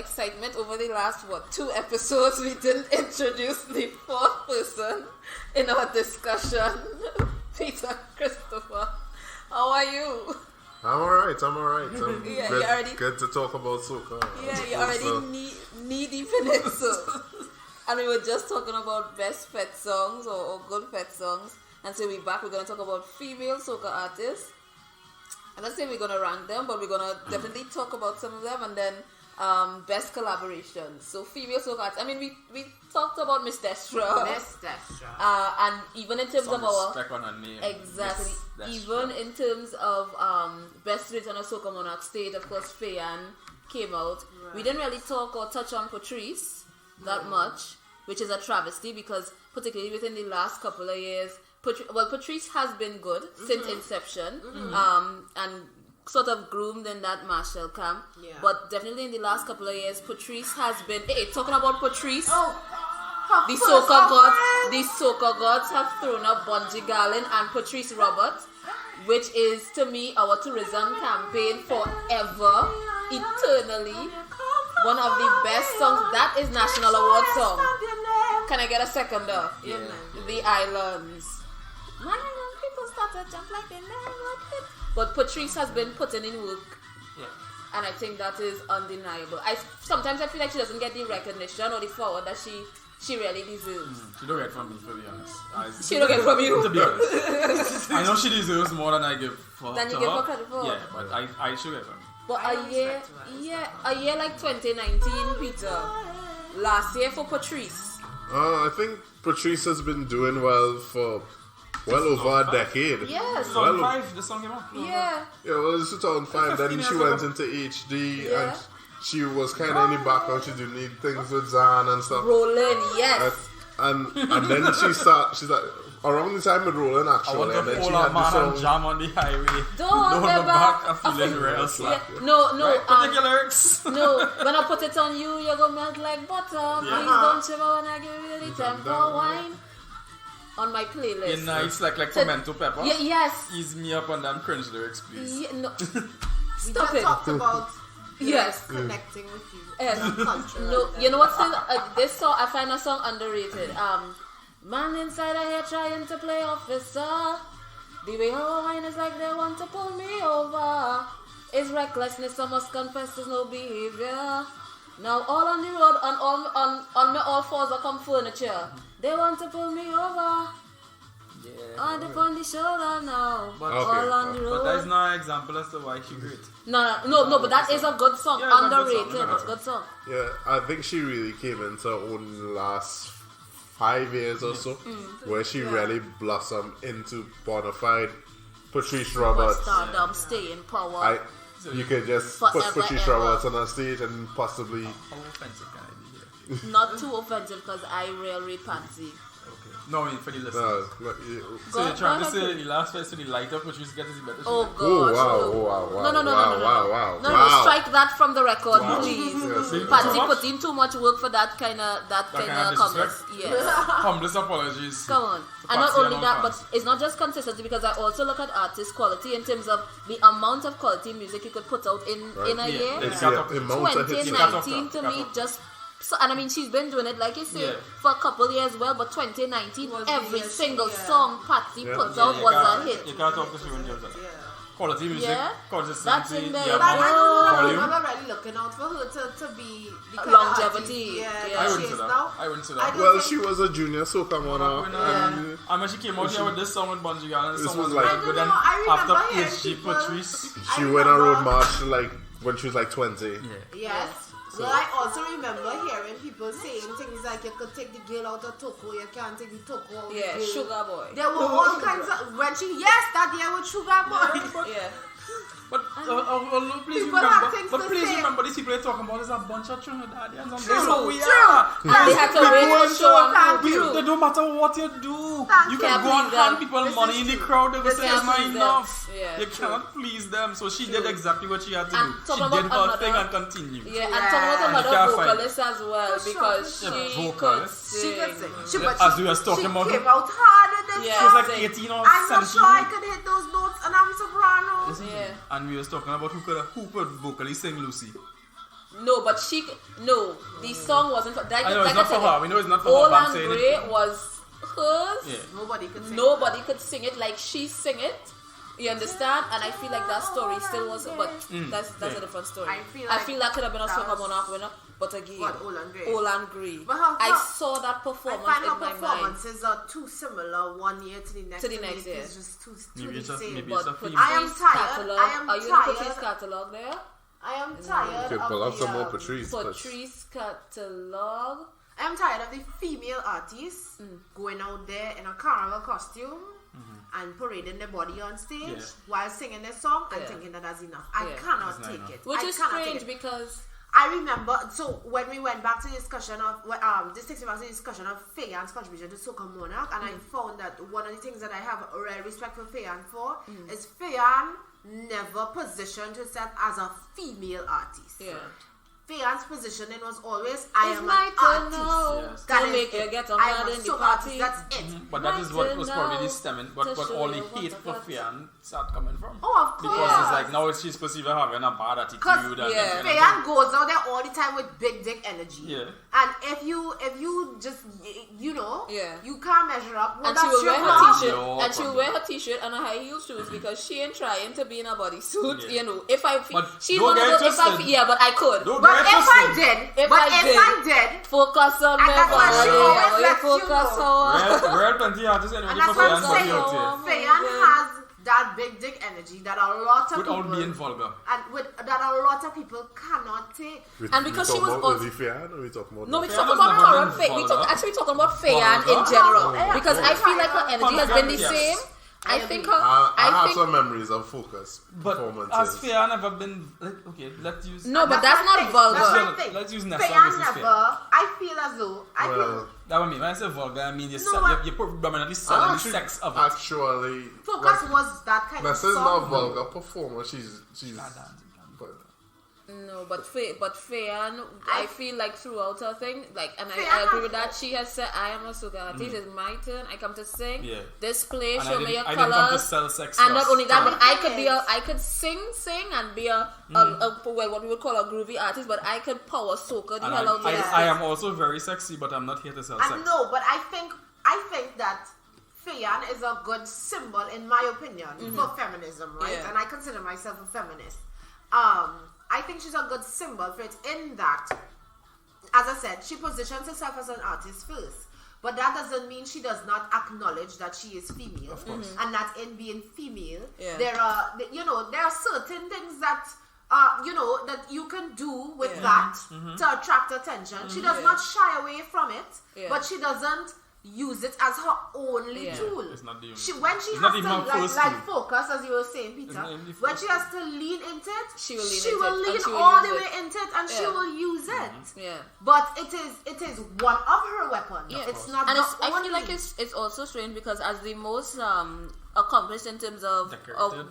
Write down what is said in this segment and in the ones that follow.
excitement over the last, 2 episodes, we didn't introduce the 4th person in our discussion. Peter Christopher, how are you? I'm alright. Good to talk about soca. Yeah, you're already knee deep in it, so. And we were just talking about best pet songs or good pet songs. And so we're back, we're going to talk about female soca artists. I'm not saying we're going to rank them, but we're going to definitely talk about some of them. And then best collaborations. So female soca artists. I mean, we talked about Miss Destra. And even in terms of our... on her name. Exactly. Even in terms of best written on a soca monarch stage, of course, Fayan came out. Right. We didn't really talk or touch on Patrice that much, which is a travesty because particularly within the last couple of years, Patrice has been good since inception, and sort of groomed in that Marshall camp. Yeah. But definitely in the last couple of years, Patrice has been. Hey, talking about Patrice, the soca gods have thrown up Bungie Garlin and Patrice Roberts, which is to me our tourism campaign forever, eternally. One of the best songs. That is National Award song. Can I get a second up? Yeah. The Islands. People start to jump like they never did. But Patrice has been putting in work. Yeah. And I think that is undeniable. Sometimes I feel like she doesn't get the recognition or the forward that she really deserves. She don't get from me, to be honest. She don't get from you? To be honest. I know she deserves more than I give for her. Than you give her credit for? Yeah, but I should get from me. But a year like 2019, Peter, last year for Patrice. I think Patrice has been doing well for over a decade. Yes. 2005, the song came out. Yeah. Yeah, well, it was 2005. Then she went into HD and she was kind of in the background. She did need things with Zan and stuff. Rolling, yes. And then she's like, around the time with Rolling actually. I want to pull a man and jam on the highway. Don't go back. I'm feeling real slack. Yeah. No. Right, the lyrics. No, when I put it on you, you're going to melt like butter. Please don't shiver when I give you the temper wine. On my playlist. Yeah, nice, like pimento pepper. Yeah, yes. Ease me up on them cringe lyrics, please. Yeah, no. Stop it. Talked about connecting with you. No, you know what? Still, this song, I find a song underrated. Man inside of here trying to play officer. The way how wine is like they want to pull me over. It's recklessness, I must confess, there's no behavior. Now all on the road and on my all fours are come furniture. They want to pull me over. Yeah. On the shoulder now. But, all on the road. But that is not an example as to why she great. No, but that is a good song. Yeah, underrated. It's a good song. Yeah, I think she really came into her own in the last 5 years or so, where she really blossomed into bona fide Patrice Roberts. Stardom, stay in power. You could just put Patrice Roberts on a stage and possibly... How offensive can I be here? Not too offensive because I really pansy. Okay. No, I mean for the listeners. So you're trying to say the last verse to the light up, Patrice gets his better. Oh gosh. Wow. No, strike that from the record, please. Patsy put in too much work for that kind of comments. Yes. Humblest apologies. Come on. And not only that, but it's not just consistency because I also look at artist quality in terms of the amount of quality music you could put out in a year. 2019 to me just... So, and I mean, she's been doing it, like you say, for a couple years well, but 2019, every single song Patsy puts out was a hit. You can't talk to Sharon Jones. Quality music, consistency. That's in there. I'm not really looking out for her to be the kind longevity. I wouldn't say that. Well, she was a junior soca monarch. I mean, she came out here with this song with Bungie Garlin. This was like... But then after PhD Patrice... She went on road march when she was like 20. Yeah. Yes. Well, I also remember hearing people saying things like you could take the girl out of Toko, you can't take the Toko out of the girl. Sugar Boy. There were all kinds of... that year with Sugar Boy. Yeah. But please remember these people you're talking about is a bunch of Trinidadians. True. And they had to wait to show up. They don't matter what you do. You can go and hand people money in the crowd. They will say it's not enough. You cannot please them. So she did exactly what she had to do. She did her thing and continued. Yeah, and talking about another vocalist as well because she could sing. As we were talking about, she came out hard in this she was like 18 or 17. I'm not sure I could hit those notes and I'm soprano. And we was talking about who could vocally sing Lucy. No, but the song wasn't. I know it's not for her. We know it's not for her. All and Grey was hers. Yeah. Nobody could sing it like she sing it. You understand? And I feel like that story still was, but that's a different story. I feel that could have been a Soca Monarch winner, but again, All and Grey. I saw that performance in my mind. Performances are too similar one year to the next. year. It's just too maybe the same. maybe it's a theme. I am tired. Are you in Patrice's catalog there? I am tired you of pull up some more the Patrice catalog. I am tired of the female artists going out there in a carnival costume and parading their body on stage while singing their song and thinking that that's enough. I cannot take it. Which is strange because I remember, so when we went back to the discussion of, this takes me back to the discussion of Fayan's contribution to Soca Monarch, and I found that one of the things that I have a rare respect for Fayan for is Fayan never positioned herself as a female artist. Yeah. Fayan's positioning was always, I am an artist. That make you get on I am in a the Soca party. artist, that's it. But that is what was probably stemming, but all the hate for Fayan start coming from. Oh, of course. Because it's like now she's perceived as having a bad attitude. And Fayan goes out there all the time with big dick energy. Yeah. And if you just, you know, you can't measure up. Well, and she will wear her t-shirt, and she will wear her t-shirt and her high heel shoes because she ain't trying to be in a bodysuit. You know, if I she's one of those. But I could. But if I did, focus on and that's why she always lets you know. Real plenty artists and anybody that's for what I'm saying. Fayan has that big dick energy that a lot of without people being vulgar, and that a lot of people cannot take. And because she was about Fayan, or we talking about no, we talking about current Fayan. We talking about Fayan in general because I feel like her energy has been the same. I think I have some memories of Focus performances. But has Fayan ever been okay? Let's use but that's not vulgar. Let's use Nessa Fayan versus never. I feel as though that what I mean. When I say vulgar, I mean you're predominantly selling the sex of it. Actually, Focus was that kind of Nessa's song. not vulgar performer. She's not dancing. No, but Fayan, I feel like throughout her thing, like, and I agree with that. She has said, "I am a Soca artist. It's my turn. I come to sing, display, show me your colors." I didn't come to sell sex. And not only that, but I could sing, and be what we would call a groovy artist. But I could power soca the hell out there. I am also very sexy, but I'm not here to sell sex. No, but I think that Fayan is a good symbol, in my opinion, for feminism, right? And I consider myself a feminist. I think she's a good symbol for it in that, as I said, she positions herself as an artist first. But that doesn't mean she does not acknowledge that she is female. Of course. And that in being female, there are certain things that, that you can do with that to attract attention. She does not shy away from it, but she doesn't use it as her only tool. It's not the only when she has to like focus, as you were saying, Peter, when she has to lean into it, she will lean all the way into it and she will use it. Yeah. But it is one of her weapons. Yeah. It's not and the I only. feel like it's also strange because as the most accomplished in terms of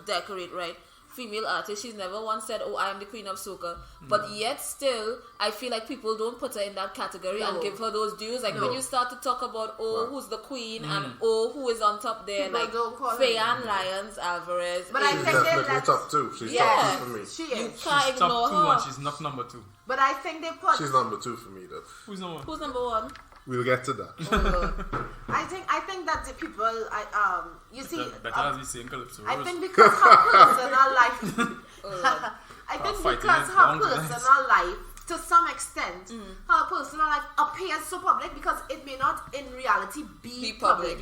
decorate, right? Female artist, she's never once said, "Oh, I am the queen of soca," but yet still, I feel like people don't put her in that category and give her those dues. Like when you start to talk about, who's the queen and who is on top there, people like Fayan Lyons Alvarez. But I think definitely top two. She's top two for me. She is. You can't she's ignore top two her. and she's not number two. But I think they put. She's number two for me, though. Who's number one? Who's number one? We'll get to that. I think that the people, you see, better as we say in Calypso. I think because her personal life, I think because her personal life, to some extent, her personal life appears so public because it may not in reality be public.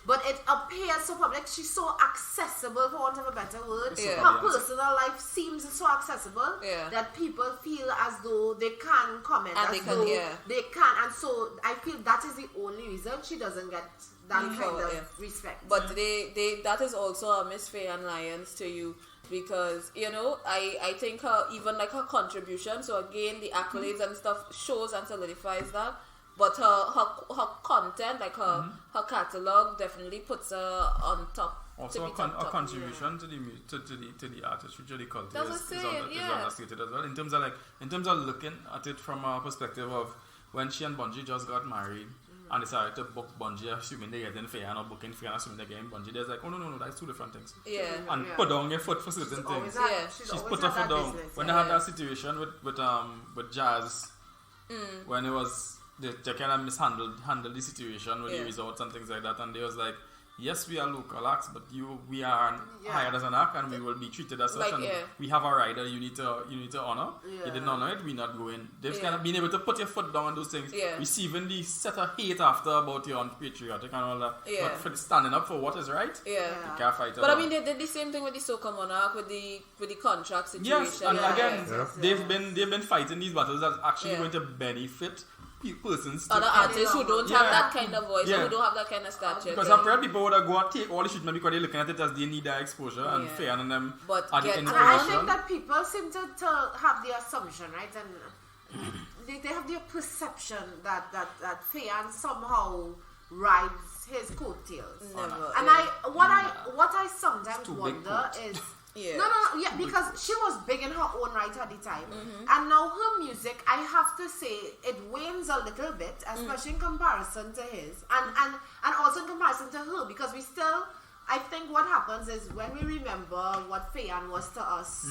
But it appears so public. She's so accessible, for want of a better word. Her personal life seems so accessible that people feel as though they can comment, and they can. And so I feel that is the only reason she doesn't get that kind of respect. But that is also a Miss Fayan Lyons to you. Because, I think even her contribution, so again, the accolades and stuff shows and solidifies that. But her content, like her catalog, definitely puts her on top. Also, a contribution to the artistry, the culture is understated as well. In terms of looking at it from a perspective of when she and Bungie just got married, and decided to book Bungie, assuming they get in fair, or booking fair, and assuming they get in Bungie, there's like, oh no, that's two different things. Yeah. And put down your foot for certain things. She's put her foot down. When they had that situation with Jazz, when it was they kind of handled the situation with the results and things like that, and they was like, yes, we are local acts, but we are hired as an act, and we will be treated as such. And we have a rider you need to honor. You didn't honor it, we're not going. They've kind of been able to put your foot down on those things. Receiving the set of hate after about you're unpatriotic and all that. But for standing up for what is right, you can't fight. But I mean, they did the same thing with the Soca Monarch with the contract situation. Yes, and again, they've been fighting these battles that's actually going to benefit persons, other artists who don't have that kind of voice, who don't have that kind of stature. Because I'm pretty people would go and take all the treatment because they're looking at it as they need that exposure and fair on them. But and I think that people seem to have the assumption, right, and they have the perception that Fayan somehow rides his coattails. Never. And what I sometimes wonder is. No, because she was big in her own right at the time, and now her music, I have to say, it wanes a little bit, especially in comparison to his, and also in comparison to her, because we still, I think what happens is when we remember what Fayan was to us,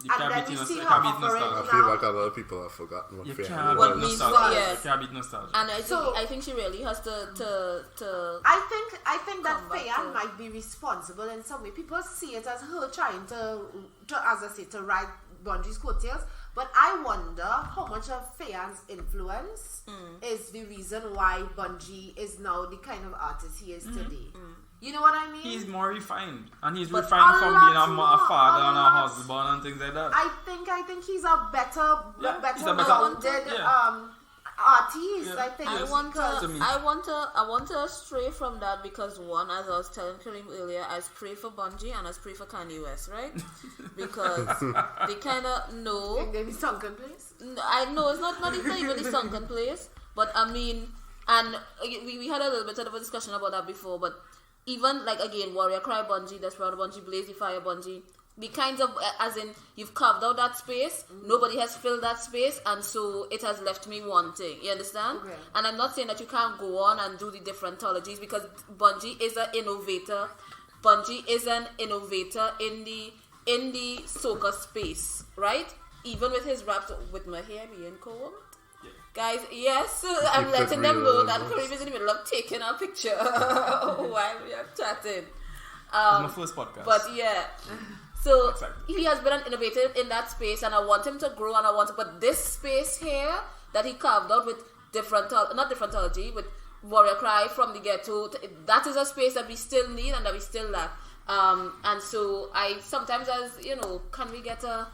and then we see her offering now. I feel like a lot of people have forgotten what Fayan was. You can't beat nostalgia. And I think she really has to I think that Fayan might be responsible in some way. People see it as her trying to as I say, to ride Bungie's coattails. But I wonder how much of Fayan's influence is the reason why Bungie is now the kind of artist he is today. You know what I mean? He's more refined, and he's refined from being a father and a husband and things like that. I think he's a better rounded artist. I think I want to stray from that because one, as I was telling Kareem earlier, I pray for Bungie and I pray for Kanye West, right? Because they kind of know. Think they're the sunken place? I know it's not even the sunken place, but I mean, and we had a little bit of a discussion about that before, but. Even, like, again, Warrior Cry Bungie, Desperado Bungie, Blaze the Fire Bungie, the kinds of, as in, you've carved out that space, nobody has filled that space, and so it has left me wanting. You understand? Okay. And I'm not saying that you can't go on and do the different ologies, because Bungie is an innovator. Bungie is an innovator in the soca space, right? Even with his raps, with my hair being combed. Guys, yes, I'm letting them know that Kareem is in the middle of taking a picture while we are chatting. It's my first podcast. But so he has been an innovator in that space, and I want him to grow, and but this space here that he carved out with with Warrior Cry from the Ghetto, that is a space that we still need and that we still lack. And so I sometimes, as can we get a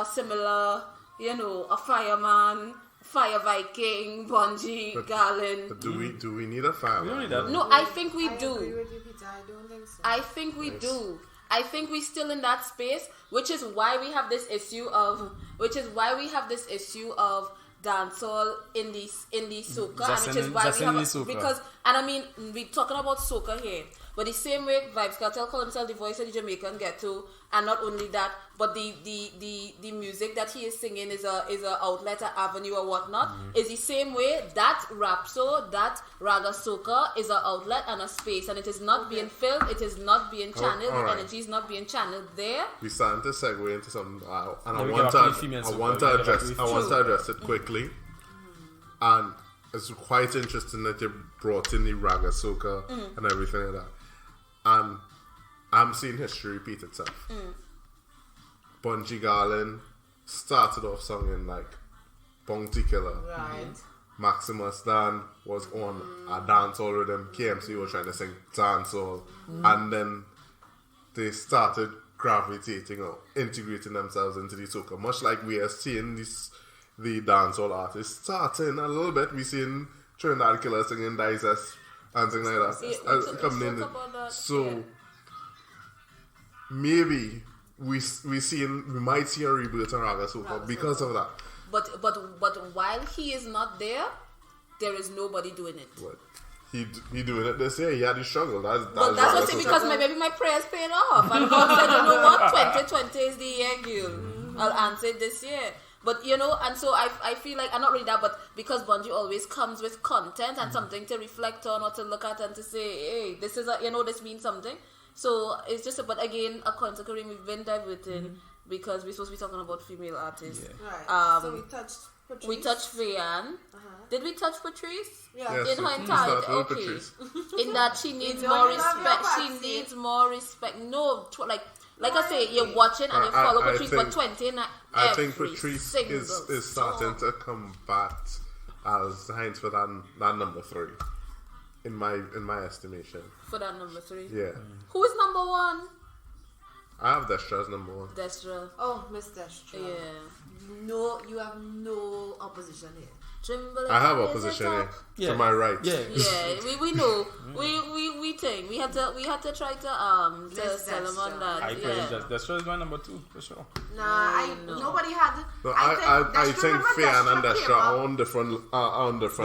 similar. A fireman, Fire Viking, Bungie, Garland. But do we need a fireman? No, I think we do. I agree with you, Peter. I don't think so. I think we do. I think we're still in that space, which is why we have this issue of dancehall in the soca, and which is why we have because, and I mean, we're talking about soca here, but the same way Vybz Kartel call himself the voice of the Jamaican ghetto, and not only that, but the music that he is singing is a outlet, an avenue or whatnot, is the same way that rapso, that raga soca is an outlet and a space, and it is not being filled, it is not being channeled, the energy is not being channeled there. We're starting to segue into something, and I want to address it quickly, and it's quite interesting that you brought in the raga soca and everything like that, and I'm seeing history repeat itself. Bungie Garland started off singing like Bounty Killer. Right. Maximus Dan was on a dancehall rhythm. KMC was trying to sing dancehall. And then they started gravitating or integrating themselves into the soca. Much like we are seeing the dancehall artists starting a little bit. We're seeing Trinidad Killer singing Dicest and things like that. Coming in. So maybe we might see a rebirth in raga soca because of that. But while he is not there is nobody doing it. What? He doing it this year. He had to struggle. That's what I'm saying, because maybe my prayers paid off, and God said, you know what, 2020 is the year, girl. I'll answer it this year. But and so I feel like, I'm not really that, but because Bungie always comes with content and something to reflect on or to look at and to say, hey, this is this means something. So it's just but again, according to Kareem, we've been diverting because we're supposed to be talking about female artists. Yeah. Right. So we touched Fayan. Did we touch Patrice? Yeah. Yes, In her entirety, okay. In that she needs more respect. She needs more respect. No, like I say, you're watching and you follow Patrice, but 20 in I think Patrice is starting to come back as Heinz for that number 3. In my estimation. For that number 3? Yeah. Who is number 1? I have Destra as number 1. Destra. Oh, Miss Destra. Yeah. No, you have no opposition here. I have opposition here to my right. Yeah, we know. we think we had to try to tell him on that. I think Destra is my number 2 for sure. Nobody had. No, I think Fayan and Destra are on different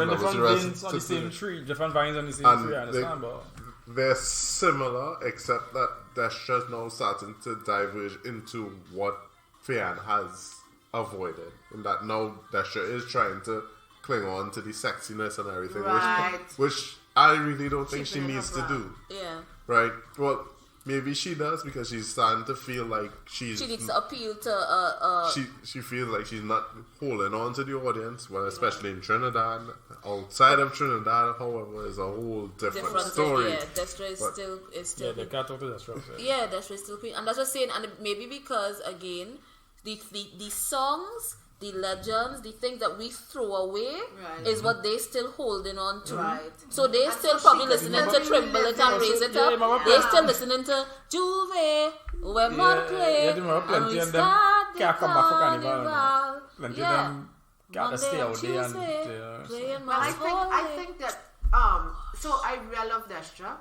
levels. On the same tree, different vines on the same tree. I understand, but they're similar, except that Destra is now starting to diverge into what Fayan has avoided, in that now Destra is trying to cling on to the sexiness and everything, which I really don't think she needs to do. Yeah. Right? Well, maybe she does because she's starting to feel like she needs to appeal to she feels like she's not holding on to the audience, well, especially in Trinidad. Outside of Trinidad, however, is a whole different story. Yeah, Destra is still they can't talk to Destra. Yeah, Destra is still queen, and that's what I'm saying. And maybe because again, the songs, the legends, the things that we throw away is what they still holding on to. Right. So they still probably listening to Trimble It and Raise It Up. They still listening to Juve, where Montclair, and we start the carnival. Gotta stay out there and playing But I think that so I really love Destra.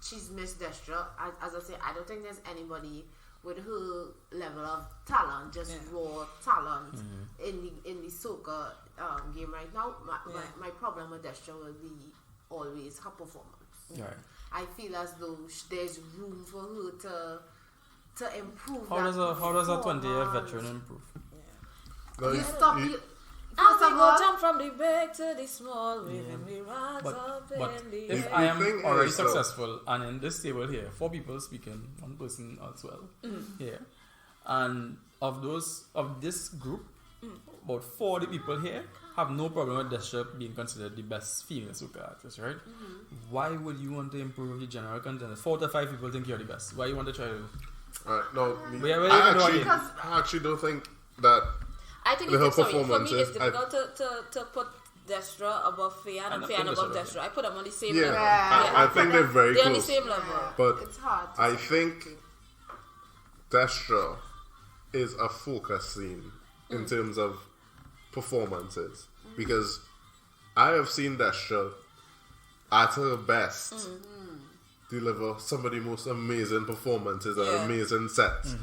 She's Miss Destra. As I say, I don't think there's anybody with her level of talent, just raw talent in the soca game right now. My problem with Destra will be always her performance. Right. I feel as though there's room for her to improve. How does a 20-year veteran improve? You stop. First of all, jump from the big to the small, waving me right up in the if air. I am already successful, and in this table here, 4 people speaking, 1 person as well here, and of this group, about 40 people here have no problem with Destra being considered the best female soca artist, right? Why would you want to improve the general content? 4 to 5 people think you're the best. Why you want to try to? No, I actually don't think that. I think for me it's difficult to put Destra above Fayan and Fayan above Destra. I put them on the same level. I think they're very close. They're on the same level. But it's hard. I think Destra is a focus scene in terms of performances. Because I have seen Destra at her best deliver some of the most amazing performances and amazing sets.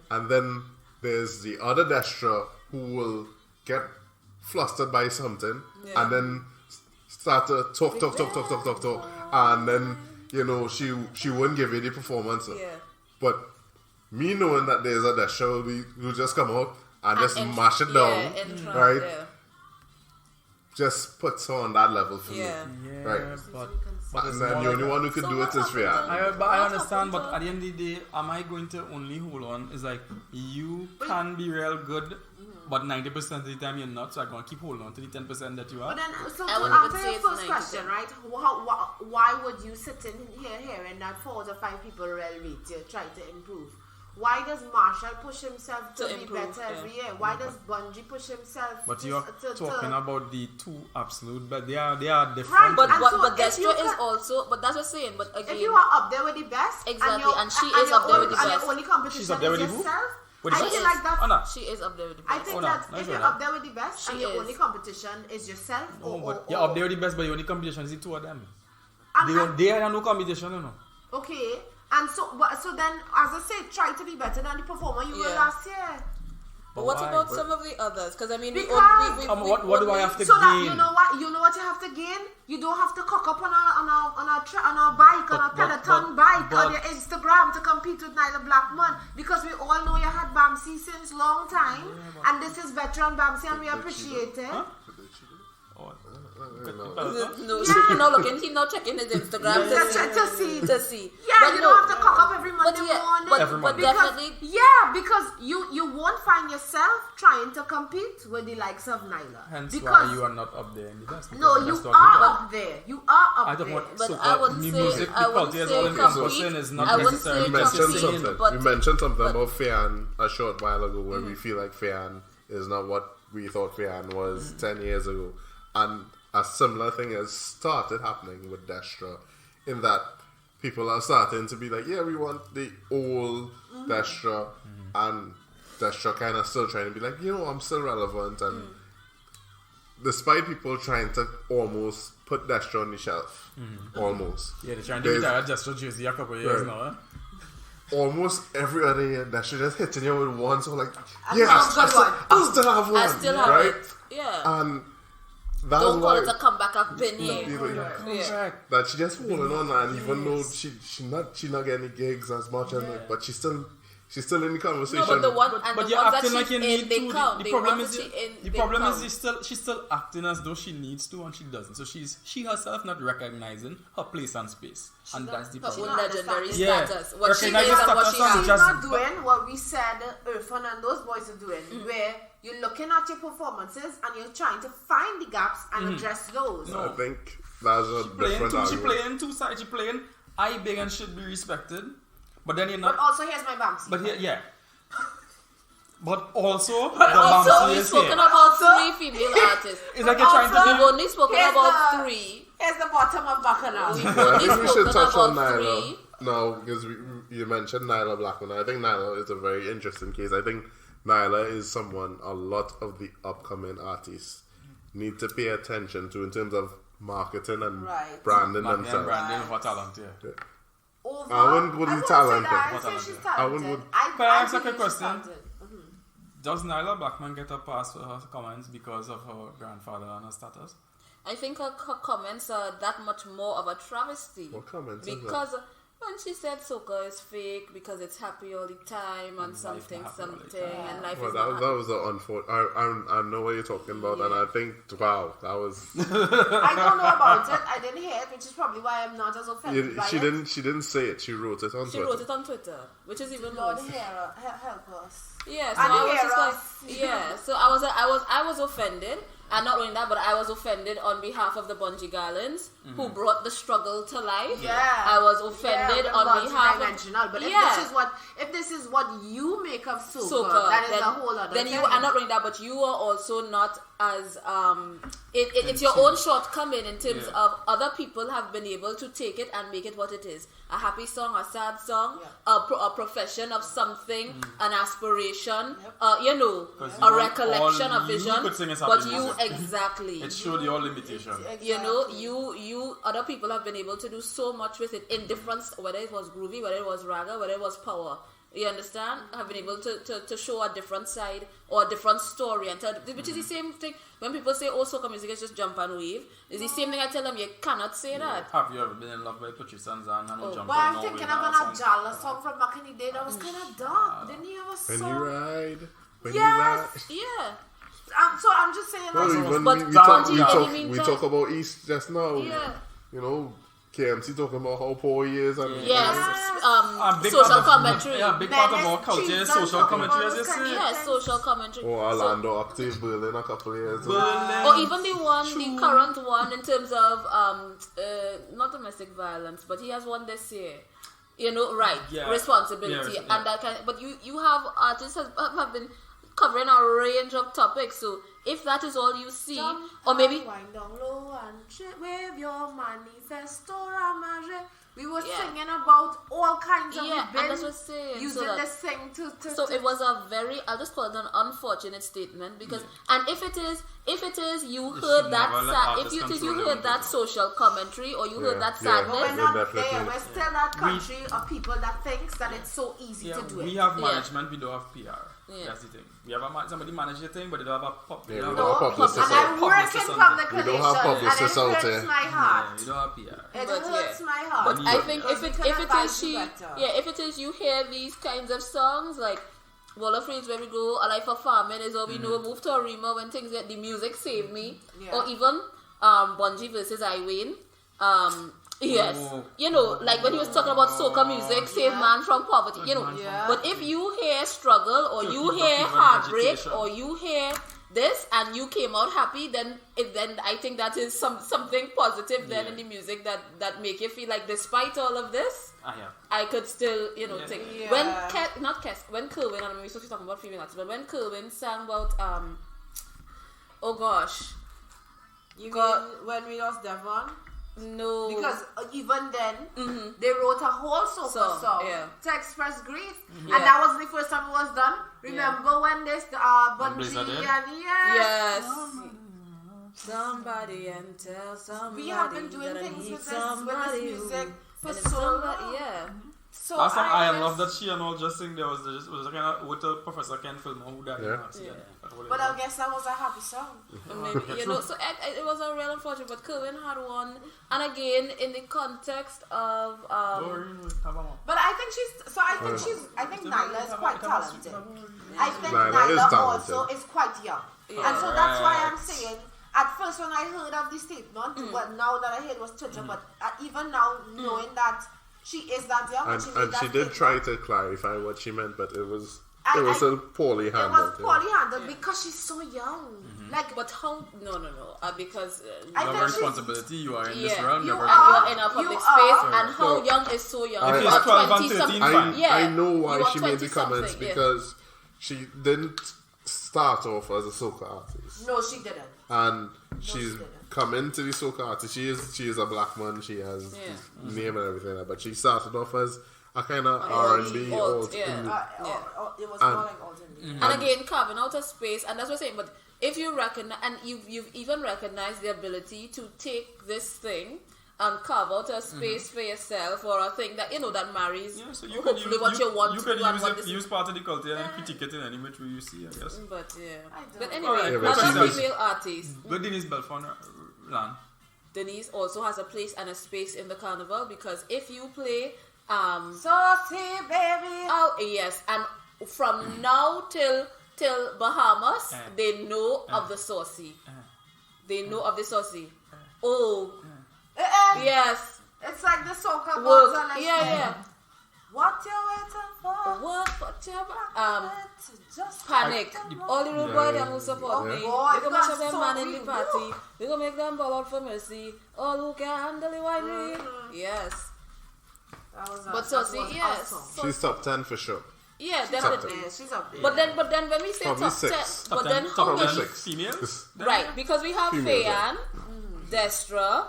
And then there's the other Destra who will get flustered by something and then start to talk, and then she wouldn't give you the performance. But me knowing that there's a Destra who just come out and just mash it down, right? Just puts her on that level for me, right? But and then the only one who can do it is Fayan. I understand, but at the end of the day, am I going to only hold on? It's like you can be real good, but 90% of the time you're not. So I'm going to keep holding on to the 10% that you are. But then, so to answer your first question, right? Why would you sit in here hearing that 4 to 5 people really rate you, try to improve? Why does Marshall push himself to be better every year? Why does Bungie push himself? But you're talking about the 2 absolute, but they are different. Right. But Destra is also, but that's what I'm saying. But again, if you are up there with the best, exactly, and she is up there with the best, and your only competition is yourself. I feel like that. Oh, no. She is up there with the best. I think that if you're up there with the best, and your only competition is yourself, you're up there with the best, but your only competition is the 2 of them. They are no competition, Okay. And so then, as I said, try to be better than the performer you were last year. But what about some of the others? Because I mean, what do I have to gain? So that you know what what you have to gain? You don't have to cock up on a bike, on a Peloton bike, on your Instagram to compete with Nyla Blackman, because we all know you had Bamsi since long time, and this is veteran Bamsi, and we appreciate it. Huh? No, she's not looking. He's not checking his Instagram to see. Yeah, but you don't have to cock up every Monday morning. But definitely, because you won't find yourself trying to compete with the likes of Nyla. Hence because why you are not up there in the dance. No, you are up there. You are up I don't there. want but so I wouldn't say compete. Is not I wouldn't say compete. We mentioned something about Fian a short while ago, where we feel like Fian is not what we thought Fian was 10 years ago, and a similar thing has started happening with Destra, in that people are starting to be like, yeah, we want the old Destra, and Destra kind of still trying to be like, I'm still relevant, and despite people trying to almost put Destra on the shelf, almost. Yeah, they're trying to get that Destra jersey a couple of years now, eh? Almost every other year, Destra just hitting you with one, so like, I still have one. I still have right? it. Yeah. And that's don't call it a comeback. I've been here. That she just holding on, and even though she not getting any gigs as much as but she's still in the conversation. No, but the one and but the you're ones acting that like you need they to. count. The problem is count. she's still acting as though she needs to, and she doesn't. So she herself not recognizing her place and space, and that's the problem. Her own legendary status. What she is Recognize and what she status has. She's not doing what we said Irfan and those boys are doing, where you're looking at your performances and you're trying to find the gaps and address those. No. I think that's a different argument. She playing two sides. She playing I big and should be respected, but then you're not. But also here's my Bamsi. But here, But also, we've spoken about 3 female artists. It's like you're trying to. We've only spoken about 3. Here's the bottom of Bacchanal. I think we should touch on Nyla. No, because you mentioned Nyla Blackman. I think Nyla is a very interesting case. I think Nyla is someone a lot of the upcoming artists need to pay attention to in terms of marketing and branding themselves. Branding for talent, yeah. I wouldn't put the talent. I wouldn't. Can I ask a question? Does Nyla Blackman get a pass for her comments because of her grandfather and her status? I think her comments are that much more of a travesty. What comments? Because when she said Soca is fake because it's happy all the time and something, and life is not that was an unfortunate. I know what you're talking about, and I think, wow, that was. I don't know about it. I didn't hear it, which is probably why I'm not as offended by it. She didn't say it. She wrote it on Twitter. She wrote it on Twitter, which is even Lord, worse. help us. Yeah, so I was offended. And not only that, but I was offended on behalf of the Bungie Garlands who brought the struggle to life. Yeah, I was offended on behalf of. But if this is what you make of Soca, that is a whole other thing. And not only that, but you are also not as it's your own shortcoming in terms of other people have been able to take it and make it what it is: a happy song, a sad song, a profession of something, an aspiration, a recollection, a vision. But you exactly. It showed your limitation. You other people have been able to do so much with it in different, whether it was groovy, whether it was raga, whether it was power. You understand? Have been able to show a different side or a different story, and tell, which is the same thing when people say, "Oh, soca music is just jump and wave." It's the same thing I tell them. You cannot say that. Have you ever been in love with Patrice and Zan and jump? Well, I'm thinking of an Ajala song from back in the day that was kind of dark. Didn't he have a song? When you ride. Yeah. So I'm just saying. We talk about East just now. Yeah. KMC talking about how poor he is. And social commentary. Yeah, big part of our culture is social commentary, as you say. Yeah, social commentary. Or Orlando Octave Berlin a couple of years ago. Or even the current one in terms of not domestic violence, but he has one this year. Responsibility and that kind. But you have artists have been covering a range of topics. So if that is all you see, or maybe wind down low and wave your manifesto ramage. We were singing about all kinds of and that's what saying. Using this thing to So it was a very, I'll just call it an unfortunate statement because and if it is you heard that social commentary or you heard that sadness. But we're not there. We're still that country of people that thinks that it's so easy to do it. We have management, we don't have PR. Yeah. That's the thing. We have somebody manage the thing, but they don't have a pop. Yeah, don't we have don't a have publicists. And I'm working from the We don't have clinician, publicists and it out hurts there. my heart. Yeah, you don't have PR. It But hurts yeah. my heart. But I think if it is better. if it is you hear these kinds of songs like Wall Phrase Where We Go, A Life of Farming is all we know, Move to Arima When Things Get the Music Save Me, or even Bungie versus I Wayne. Yes, you know, like when he was talking about soca music, save man from poverty, you know. Yeah. But if you hear struggle, or you hear heartbreak, or you hear this, and you came out happy, then I think that is something positive then in the music that make you feel like despite all of this, I could still, think. When Kerwin, and we're supposed to be talking about female artists, but when Kerwin sang about oh gosh, you mean when we lost Devon? No, because even then they wrote a whole soca song to express grief, and that wasn't the first time it was done. Remember when this Bungie and yes, somebody and tell somebody we have been doing things with this music for so long. So last time I love that she and all just sing. There was a kind of with the Professor Ken film who died. But I guess that was a happy song. Maybe, so it was a real unfortunate. But Kerwin had one, and again in the context of But I think Nyla is quite talented. I think Nyla Nyla also is quite young, and so that's why I'm saying. At first, when I heard of the statement, but now that I heard it was Twitter, but even now knowing that she is that young, and she did try to clarify what she meant, but it was poorly handled. It was poorly handled because she's so young. But how? No. Because you have a responsibility. You are in this realm. You are in a public space, and how young is so young? If it's 12 and 13, I know why she made the comments because she didn't start off as a soca artist. No, she didn't. And she's come into the soca artist. She is a black man. She has name and everything, but she started off as a kind of R&B alt. It was more like alt indie. And again, carving out a space, and that's what I'm saying. But if you recognize, and you've even recognized the ability to take this thing and carve out a space for yourself, or a thing that that marries hopefully what you want to do. You can use part of the culture and critique it in any which way you see, I guess. But anyway, another female artist. But Denise Belfont, Denise also has a place and a space in the carnival, because if you play Saucy Baby, oh yes, and from now till Bahamas, they know of the saucy. They know of the saucy. Yes. It's like the soca gods are like what you waiting for? What you Panic. All the road boy them who support me. We're gonna shove them man in the party. We're gonna make them ball out for mercy. All who can handle the winery. Yes. But saucy, yes. She's top 10 for sure. Yeah, definitely. She's up there. But then when we say probably top 10, but then how many females? Right, because we have Fayan, Destra,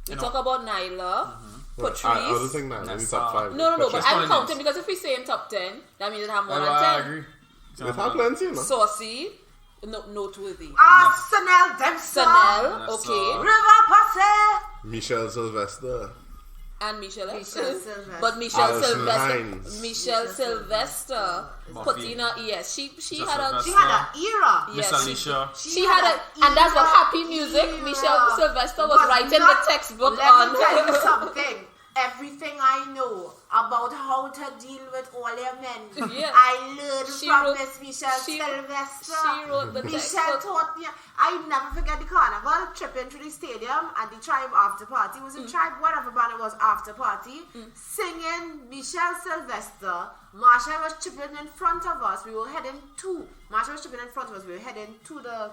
we talk about Nyla, Patrice. I don't think Nyla's in top 5. No, but I'm counting, because if we say in top 10, that means it have more than 10. I agree. They have plenty, Saucy, noteworthy. Sanel Dempster. Sanel, okay. River Passe. Michelle Sylvester. And Michelle Sylvester. But Michelle Hines. Sylvester Patina, yes, she had an era. Miss Alicia. She had and that's what happy music. Michelle Sylvester was writing the textbook on. Let me tell you something. Everything I know about how to deal with all your men, I learned from Miss Michelle Sylvester. She wrote the Michelle taught me. I never forget the carnival trip into the stadium and the Tribe after party. It was a Tribe, whatever band it was, after party, singing Michelle Sylvester. Marsha was chipping in front of us. We were heading to the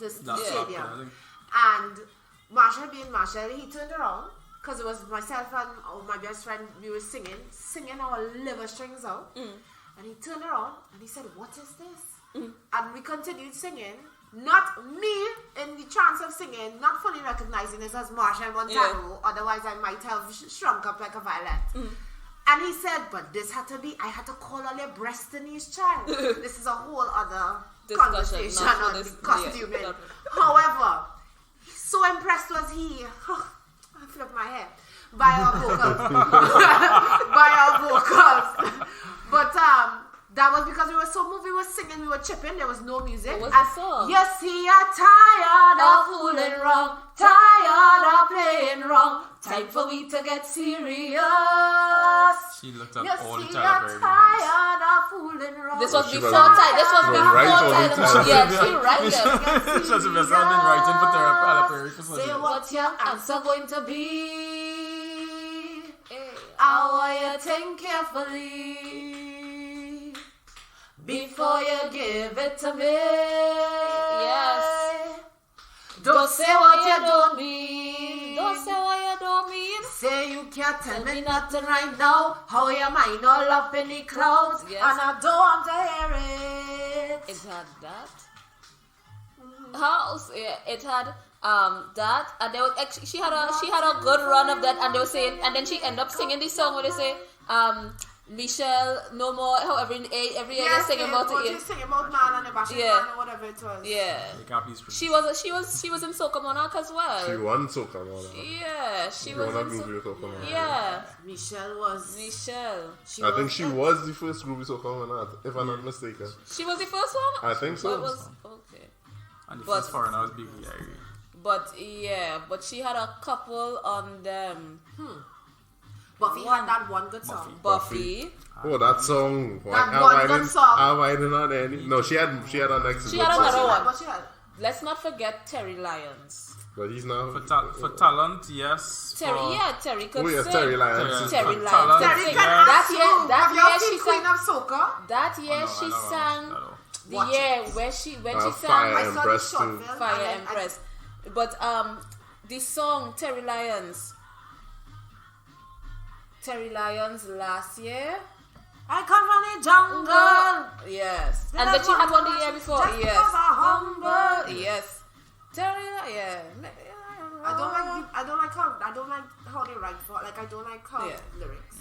stadium. And Marsha being Marsha, he turned around. Because it was myself and my best friend, we were singing our liver strings out. And he turned around and he said, "What is this?" And we continued singing. Not me in the trance of singing, not fully recognizing this as Marsha Montano. Otherwise, I might have shrunk up like a violet. And he said, "But this had to be, I had to call all your breast in his child." This is a whole other conversation on the costuming. However, so impressed was he. I flipped my hair by our vocals. But That was because we were so moved, we were singing, we were chipping, there was no music. What was the song? You see, I'm tired of fooling wrong, tired of playing wrong. Time for me to get serious. She looked at You all the see, Tyler I'm Perry movies. tired of fooling wrong. This was She before was- Tyler. This was she was before right on Tyler. Tyler. Yeah, she right there. She been writing for Tyler Perry for Say some what's your answer going to be? I want you to think carefully before you give it to me. Yes. Don't say what you don't mean. Don't say what you don't mean. Say you can't tell me nothing right now. How your mind all up in the clouds, Yes. and I don't want to hear it. It had that. House, yeah, it had that, and there was actually she had a good run of that, and they were saying, and then she ended up singing this song where they say Michelle no more, how every year they sing about it. She's singing about man and the bashing man or whatever it was. Yeah. She was in Soca Monarch as well. She won Soca Monarch. Yeah, she was won a in groovy Soca Monarch. Yeah. Michelle. I think she was the first groovy Soca Monarch, if I'm not mistaken. She was the first one? I think so. It was, okay. And the first foreigner was Big Larry. But she had a couple on them. Buffy had that one good song. Buffy. Oh, that song. That one good song. I didn't know any. No, she had an exit. She had another one. What she had? Let's not forget Terry Lyons. But he's now For talent, yes. Terry could Oh, yes, sing. Terry Lyons. Terry For Lyons. talent, Terry Sing. can yes. ask That you. year Have she you seen Queen sang. of Soca? That year No, she I don't sang know. the Watch year when she Fire sang I saw the Empress short too. film. Fire and then Empress. But the song Terry Lyons last year. I come from the jungle. Yes. And then she had one the year before. Just Yes. because I'm humble. Yes. Terry, yeah. I don't like how they write for. Like I don't like how lyrics.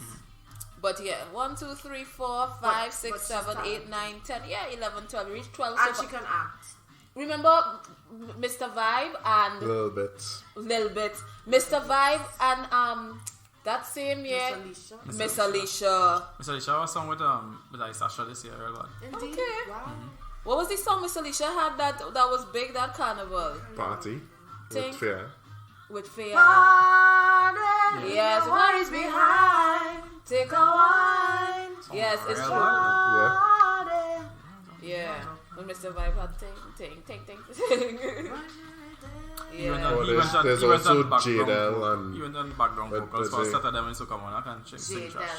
But yeah, 1, 2, 3, 4, 5, 6, but she's 7, 8, talented. 9, 10. Yeah, 11, 12. We reached 12. And so she can act. remember Mr. Vibe and Little bit. Mr. Vibe and that same year Miss Alicia. Miss Alicia was song with Sasha this year, real good. Indeed. Okay. Wow. What was the song Miss Alicia had that was big that carnival? Party. Ting. With Fear. With Fear. Party. Yes, what is behind? Take a wine. Yes, it's true. Yeah. Party. Yeah. When Mr. Vibe had ting. Yeah. Oh, there's also Jadel and Even on background but vocals for they- Saturday when Soca Monarch and sing trash.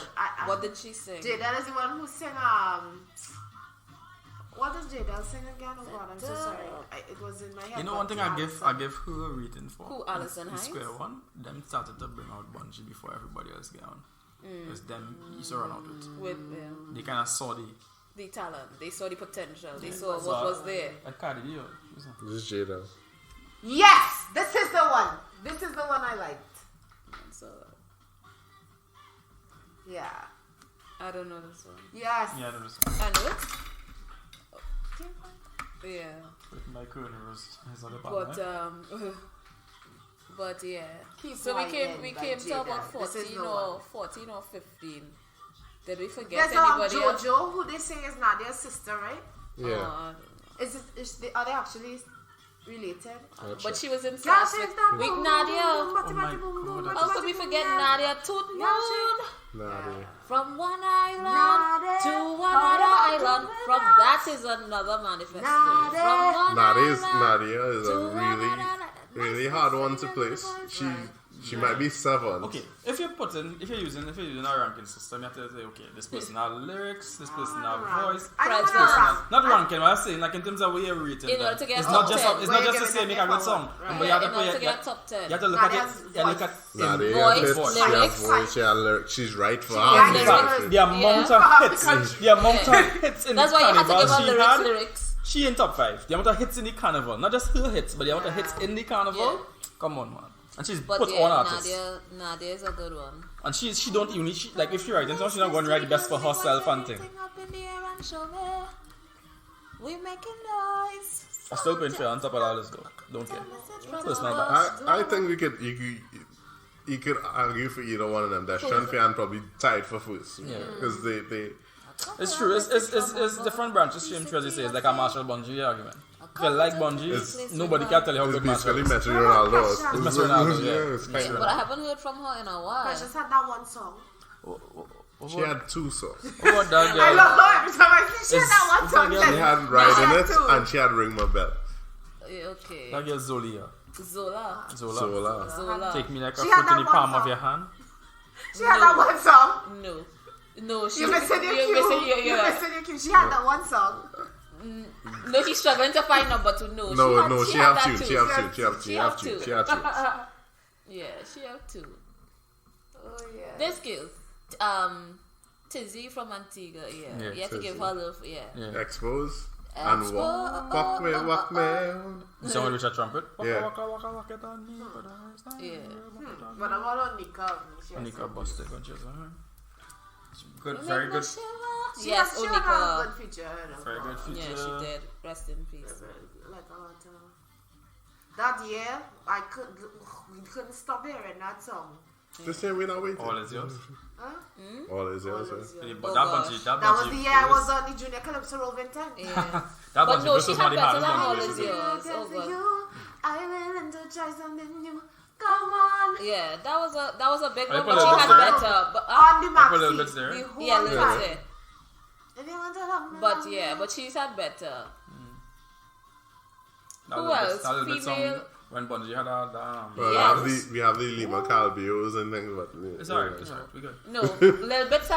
What did she sing? Jadel is the one who sang what does Jadel sing again? Oh God, I'm so sorry. It was in my head. You know one thing I give her a rating for? Who, Alison the Hines? Square One, them started to bring out Bungie before everybody else get on. Because them used to run out with. They kind of saw the talent. They saw the potential. They saw what was there. And Cardi B, this is Jadel. Yes, this is the one. This is the one I liked. So Yeah. I don't know this one. Yes. yeah, there was I know it. Yeah. written by Cooney was his other But partner. but yeah. Keep So we winding came by to about Jadel. This is 14 the or one. 14 or 15. Did we forget There's anybody else? Jojo, who they say is Nadia's sister, right? Yeah. Are they actually related? But she was in Yeah, class she's with that Nadia. Oh my God, How could we forget Nadia Toot Moon? Nadia. From one island to another island. From that is another manifestation. From one Nadia is to a another. really hard one to place. She might be 7. Okay, if you're using a ranking system, you have to say, okay, this person has lyrics, this person has voice, I don't this wanna person rank. not ranking, but I'm saying like in terms of where you're rating In them. order to get It's top not just 10. it's not Where just you to say giving make a them good power. song, Right. but you have to in order to put get top 10. you have to look at it. Nadia's You look at Nadia Voice, hits, she has lyrics. voice, she has lyrics. She's right for has half. lyrics. the amount of hits, the amount of hits in That's the why you have to carnival give her she had. lyrics. She in top 5. The amount of hits in the carnival, not just her hits, but the amount of hits in the carnival. Come on, man. And she's But put yeah, on artists. Nadia is a good one. And she don't even like if she writing song, she's not going to write the best for herself and thing. We making noise. I still putting Fair on top of all this though. Don't care. Personal bias. I think you could argue for either one of them. That Sean Fian probably tied for first. Yeah. Because they It's true. It's different branches. Same true as you say. It's like a Marshall Bungie argument. If you like Bungie, nobody can tell you how good Marshall is. It's basically Messi Ronaldo. It's Messi Ronaldo, yeah. But I haven't heard from her in a while. I just had that one song. She had 2 songs. What that girl? I love her every time I see she had that one song. She had Ride in It and she had Ring My Bell. Okay. That girl Zola. Zola. Take me like a foot in the palm of your hand. She had that one song. No, You're missing your cue. She had that one song. No, she's struggling to find number 2. No, she have 2. She have 2. Yeah, she have 2. Oh yeah. There's skills. Tizzy from Antigua, yeah. You have to give her a little, Expose. And walk me. Someone with a trumpet. Yeah. But I'm all on Nika. Nika busted. Good, very good. Yes, she had Onika. a good feature. Very good feature. Yeah, she did. Rest in peace. Like a lot of... That year, we couldn't stop hearing that song. Just say we're not waiting. All is yours. Huh? All is yours. But that bunch. That was the year I was on the Junior Calypso Roving Time. Yeah. But no, she had better than All Is Yours. I will to try something new. Come on. Yeah, that was a big one, put but she a had little bit better. But on the maxi. a little bit there. The whole yeah, a little time. bit there. But she's had better. Who else? That little bit Female. song when Bungie had that. Well, we have the Lima Calbios and things, but It's alright. We good. No, little bits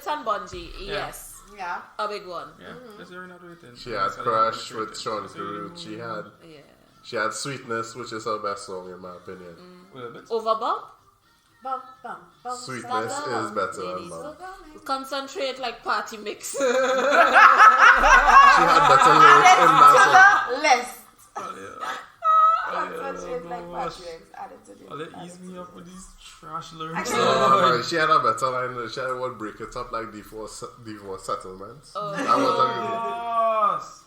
and Bungie. Yes, Yeah. a big one. Yeah. Let's hear another waiting. she had Crush with Sean Carruth. She had Sweetness, which is her best song in my opinion. Overbump. Sweetness is better than Bump. Concentrate like party mix. She had better lyrics in that song. List. They ease me up with these trash lyrics. She had a better line. She had one break it up like divorce settlements. That was a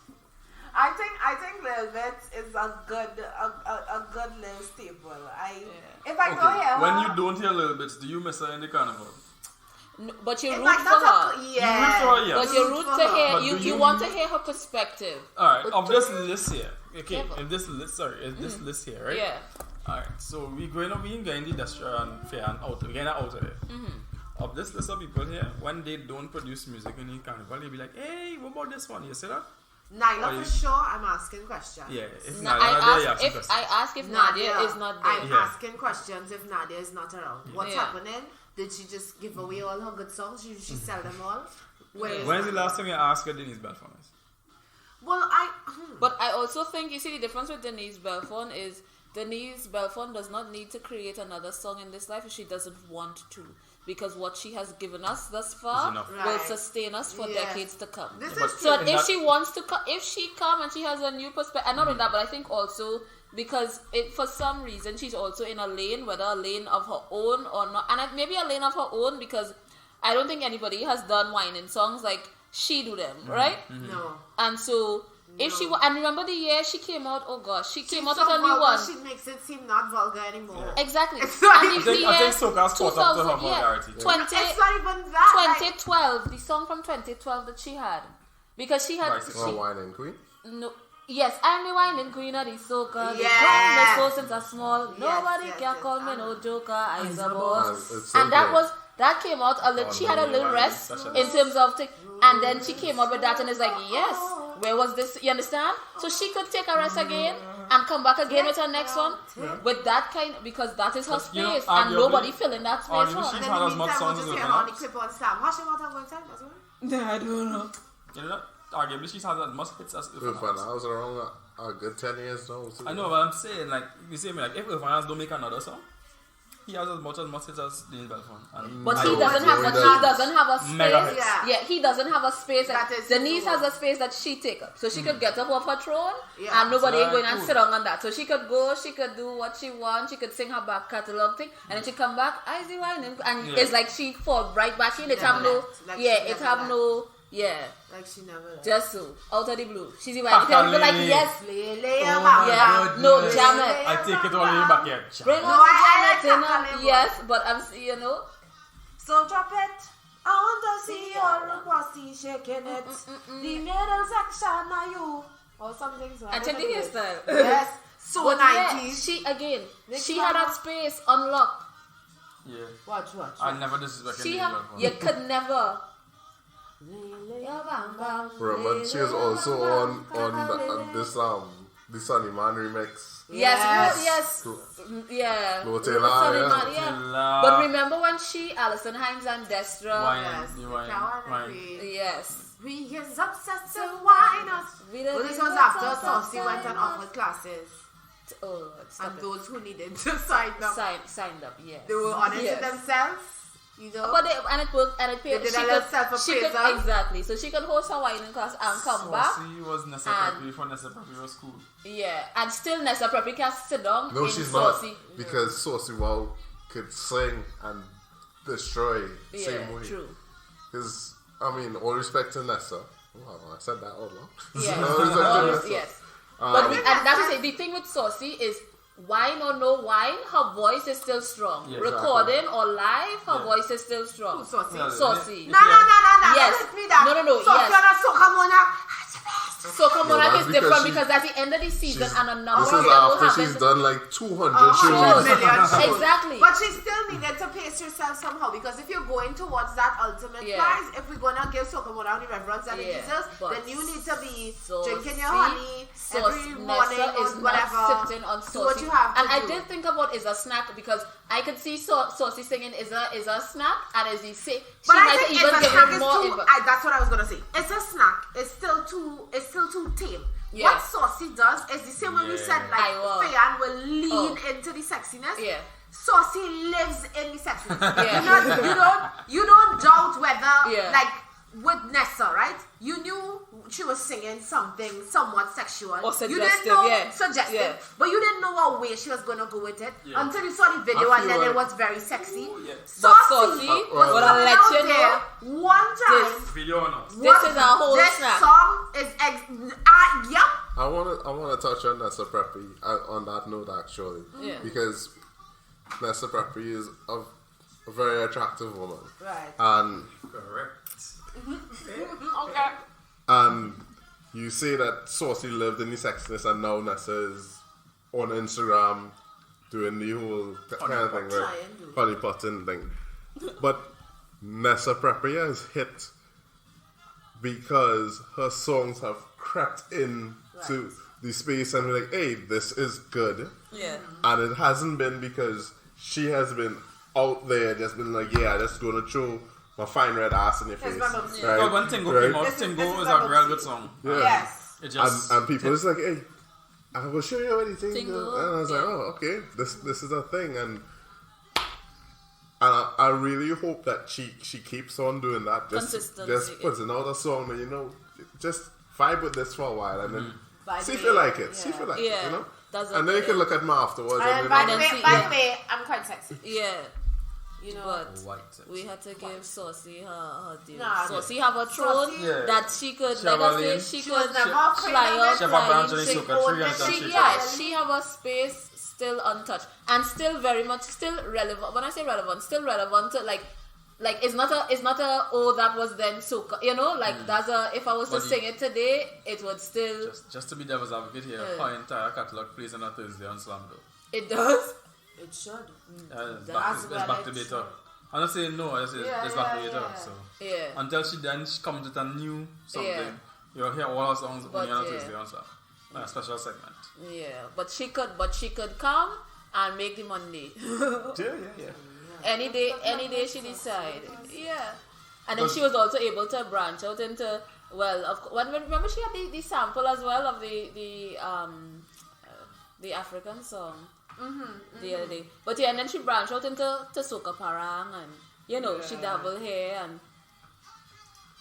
I think Lil Bit is a good little staple. If I go here, when you don't hear Lil Bits, do you miss her in the carnival? No, but you root like, for her. You root for her, yes. But you root to hear. You want to hear her perspective. All right, of this list here. Okay, if this list here, right? Yeah. All right, so we're going to be in the industrial and fair and out. We're getting out of it. Of this list of people here, when they don't produce music in the carnival, they'll be like, "Hey, what about this one? You see that?" Nyla, for sure, I'm asking questions. Yeah, if I ask if Nadia is not there. I'm asking questions if Nadia is not around. What's happening? Did she just give away all her good songs? She sell them all? When's the last time you asked her Denise Belfon is? Well, But I also think, you see, the difference with Denise Belfon is Denise Belfon does not need to create another song in this life if she doesn't want to. Because what she has given us thus far will sustain us for decades to come. So if she wants to come, if she come and she has a new perspective, and not only that, but I think also because for some reason she's also in a lane, whether a lane of her own or not, and maybe a lane of her own because I don't think anybody has done whining songs like she do them, right? No. And so if she and remember the year she came out, she came out with a new one. She makes it seem not vulgar anymore. Exactly. It's not I think Soca's caught up to her vulgarity. it's not even that. 2012, the song from 2012 that she had, because she had Whining Queen. No. Yes, I'm the whining queen of the soca. Yeah. The since I small. Nobody can call me no joker. I's a boss. And that came out a little. She had a little rest in terms of and then she came out with that and it's like, yes, where was this? You understand? So she could take a rest again and come back again with her next one with that kind, because that is her space and nobody filling that space for her. She's had as much songs as on the clip on Sam. How she want to go inside? That's what? I don't know. You know, arguably she's had as much hits as Irfan. I was around a good 10 years now. I know, but I'm saying, like, you see me, like, if Irfan don't make another song, he has as much hits as Denise Belfon. But he doesn't have a space. Yeah, he doesn't have a space. Denise has a space that she take up. So she could get up off her throne and nobody ain't going and sit down on that. So she could go, she could do what she wants, she could sing her back catalogue thing, and then she come back, I see why, and it's like she fall right back in. It have no, like she never left. Just so, out of the blue. She's the one. People be like, yes. No, jam it. I take it all the way back here. Bring on Janet. Yes, but I'm, So drop it. I want to see your pussy shaking it. The middle section are you. Or something. So I check the hairstyle. Yes. So but 90s. Yeah, she had that space unlocked. Yeah. Watch. I never disrespect She any you could never. But she was also on this the Sunny Man remix. Yes. Yeah. Low Taylor, yeah. But remember when Alison Hines and Destra? Yes. We is obsessed to wine us. Well, this was after Saucy went on offered classes. Oh, and those who needed to sign up. Signed up, yes. They were honest to themselves. You know, but it paid. They did a little self-appraisal. Exactly. So she could host her whining class and come back. Saucy was Nessa Preppy for Nessa Preppy was cool. Yeah, and still Nessa Preppy can sit down. No, in she's Saucy. not, because Saucy could sing and destroy same way. True. Because I mean, all respect to Nessa. Wow, I said that out loud. Yes. But that is it. The thing with Saucy is, wine or no wine, her voice is still strong. Yeah, Recording or live, her voice is still strong. Saucy. No. Yes. No. Saucy on a Soca Monarch. Soca Monarch is different because at the end of the season and a number this of is people after she's done like 200 shows. Exactly. But she still needed to pace herself somehow, because if you're going towards that ultimate prize, if we're gonna give Soca Monarch the reverence that it deserves, then you need to be drinking your honey every morning or whatever. Sitting on do what you have to and do. I did think about is a snack, because I could see Saucy singing is a snack, and as you say, she might even give it more. That's what I was gonna say. It's a snack. It's still too tame. Yeah. What Saucy does is the same way we said, like Fayan will lean into the sexiness. Yeah. Saucy lives in the sexiness. You don't doubt whether like with Nessa, right? You knew she was singing something somewhat sexual or suggestive, you didn't know, suggestive, but you didn't know what way she was going to go with it until you saw the video, and then it was very sexy. Saucy, but I'll let you know one time. This is a whole snack. Song is I wanna touch on Nessa Preppy on that note actually, because Nessa Preppy is a very attractive woman, right? And correct. Okay. And you say that Saucy lived in the sexiness, and now Nessa is on Instagram doing the whole kind of thing, right? Honey potting thing. But Nessa Preppy has hit because her songs have crept in to the space, and we're like, hey, this is good. Yeah. And it hasn't been because she has been out there just been like, yeah, just gonna throw my fine red ass in your face. Right? But when Tingo came out, Tingo is a real good song. Yeah. Yes. It just, and people just like, hey, I will show you anything. And I was like, oh, okay, this is a thing. And I really hope that she keeps on doing that. Just putting out a song that, just vibe with this for a while, and then see if you like it. See if you like it, you know? And then you can look at me afterwards. And by the way, I'm quite sexy. Yeah. But we had to give Saucy her due. Saucy have a throne that she could, like I say, she could fly up. She have a space still untouched and still very much still relevant. When I say relevant, still relevant to like it's not a that was then Soca. That's a, if I was to sing it today, it would still just to be devil's advocate here. Her entire catalog plays on a Thursday on Slam though. It does. It should. It's back to data. I'm not saying no, I just say it's back to data. So until she comes with a new something, you'll hear all her songs only on a Tuesday on Slam. A special segment. Yeah, but she could come and make the Monday. Yeah. Any day she decide. Yeah. And then she was also able to branch out into remember she had the sample as well of the African song. The other day, but and then she branched out into Soca Parang, and she dabbled here,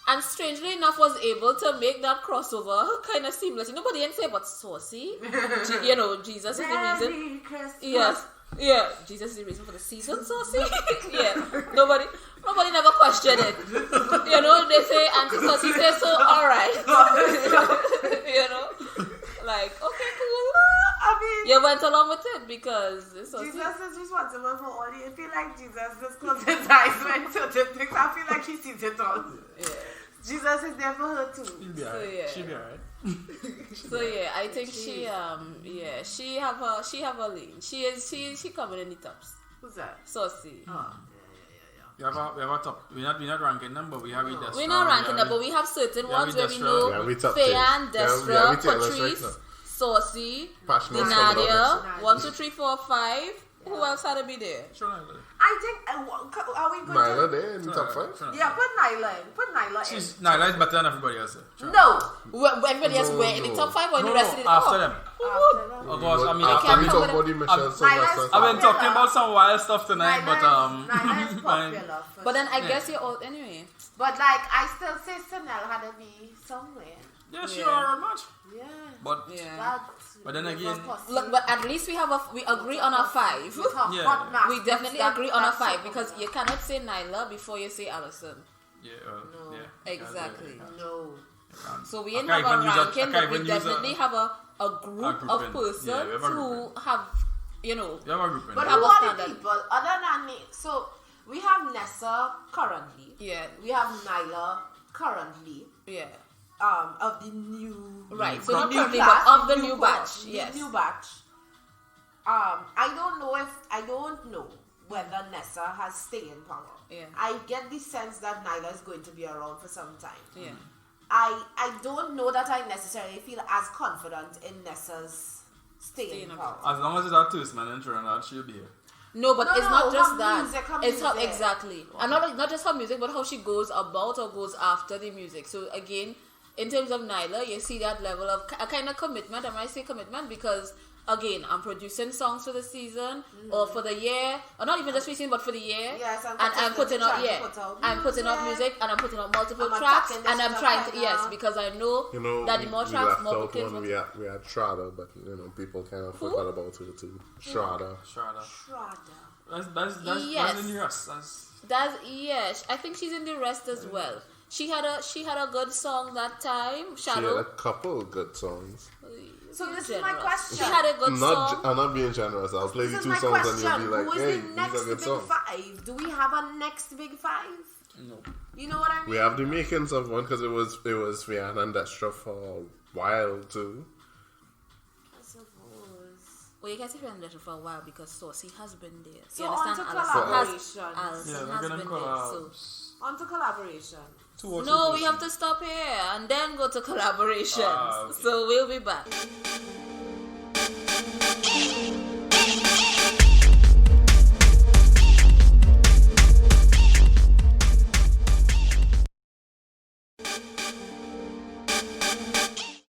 and strangely enough was able to make that crossover kind of seamless. Nobody didn't say but Saucy, Jesus is the reason. Yes, Jesus is the reason for the season. Saucy, nobody never questioned it. They say Auntie Saucy says so. All right, like okay, cool. You went along with it because it's so Jesus is responsible for all. I feel like Jesus just closes his eyes when certain things. I feel like he sees it all. Yeah. Jesus is there for her too. She'll be alright. She'll be alright. So yeah, I think she have her lane. She coming in the tops. Who's that? Saucy. Oh. We have a top. We're not ranking them, but we have it. We're not ranking them, but we have certain ones where we know Fayan, Destra, Patrice, Saucy, Nadia, 1, 2, 3, 4, 5. Who else had to be there? I think, are we going Nyla to... there in the top 5? Yeah, put Nyla in. Nyla is better than everybody else. No. Everybody else were in the top 5 or in the rest of the after them. Oh gosh, I mean, I've been talking about some wild stuff tonight, Nyla is popular. But then I guess you're all anyway. But like, I still say Chanel had to be somewhere. Yeah, sure, much. Yeah. But then again, look, but at least we agree on a 5. Yeah. We definitely agree on a 5 because you cannot say Nyla before you say Alison. Yeah. No. Yeah. Exactly. No. So we didn't have a ranking, but we definitely have a group of persons who have, We have a group. But who are the people other than me? So we have Nessa currently. Yeah. We have Nyla currently. Yeah. Of the new so not currently, but of the new batch. Yes. New batch. I don't know whether Nessa has staying power. Yeah. I get the sense that Nyla is going to be around for some time. Yeah. I don't know that I necessarily feel as confident in Nessa's staying power. As long as it's our twist man in Trinidad, she'll be here. No, but it's not just that. It's how music. exactly. And not just her music, but how she goes about or goes after the music. So again, in terms of Nyla, you see that level of a kind of commitment. I might say commitment because, again, I'm producing songs for the season or for the year, or not even just for the season, but for the year. Yes, and I'm putting out I'm putting out music and I'm putting out multiple tracks and I'm trying to because I know that the more tracks, more bookings. We had Shraddha, but people kind of forgot about her too. Shraddha. That's in the rest. Yes, I think she's in the rest as well. She had a good song that time. Shadow. She had a couple good songs. So this is my question. She had a good song. I'm not being generous. I'll play you 2 songs and you'll be like, hey, these are good songs. Who is the next big 5? Do we have a next big 5? No. You know what I mean? We have the makings of one because it was Rihanna and Destra for a while too. I suppose. Well, you can say Rihanna Destra for a while because Saucy has been there. So you on to understand? collaboration. Has been there. On to collaboration. No, we have to stop here and then go to collaborations. Okay. So we'll be back.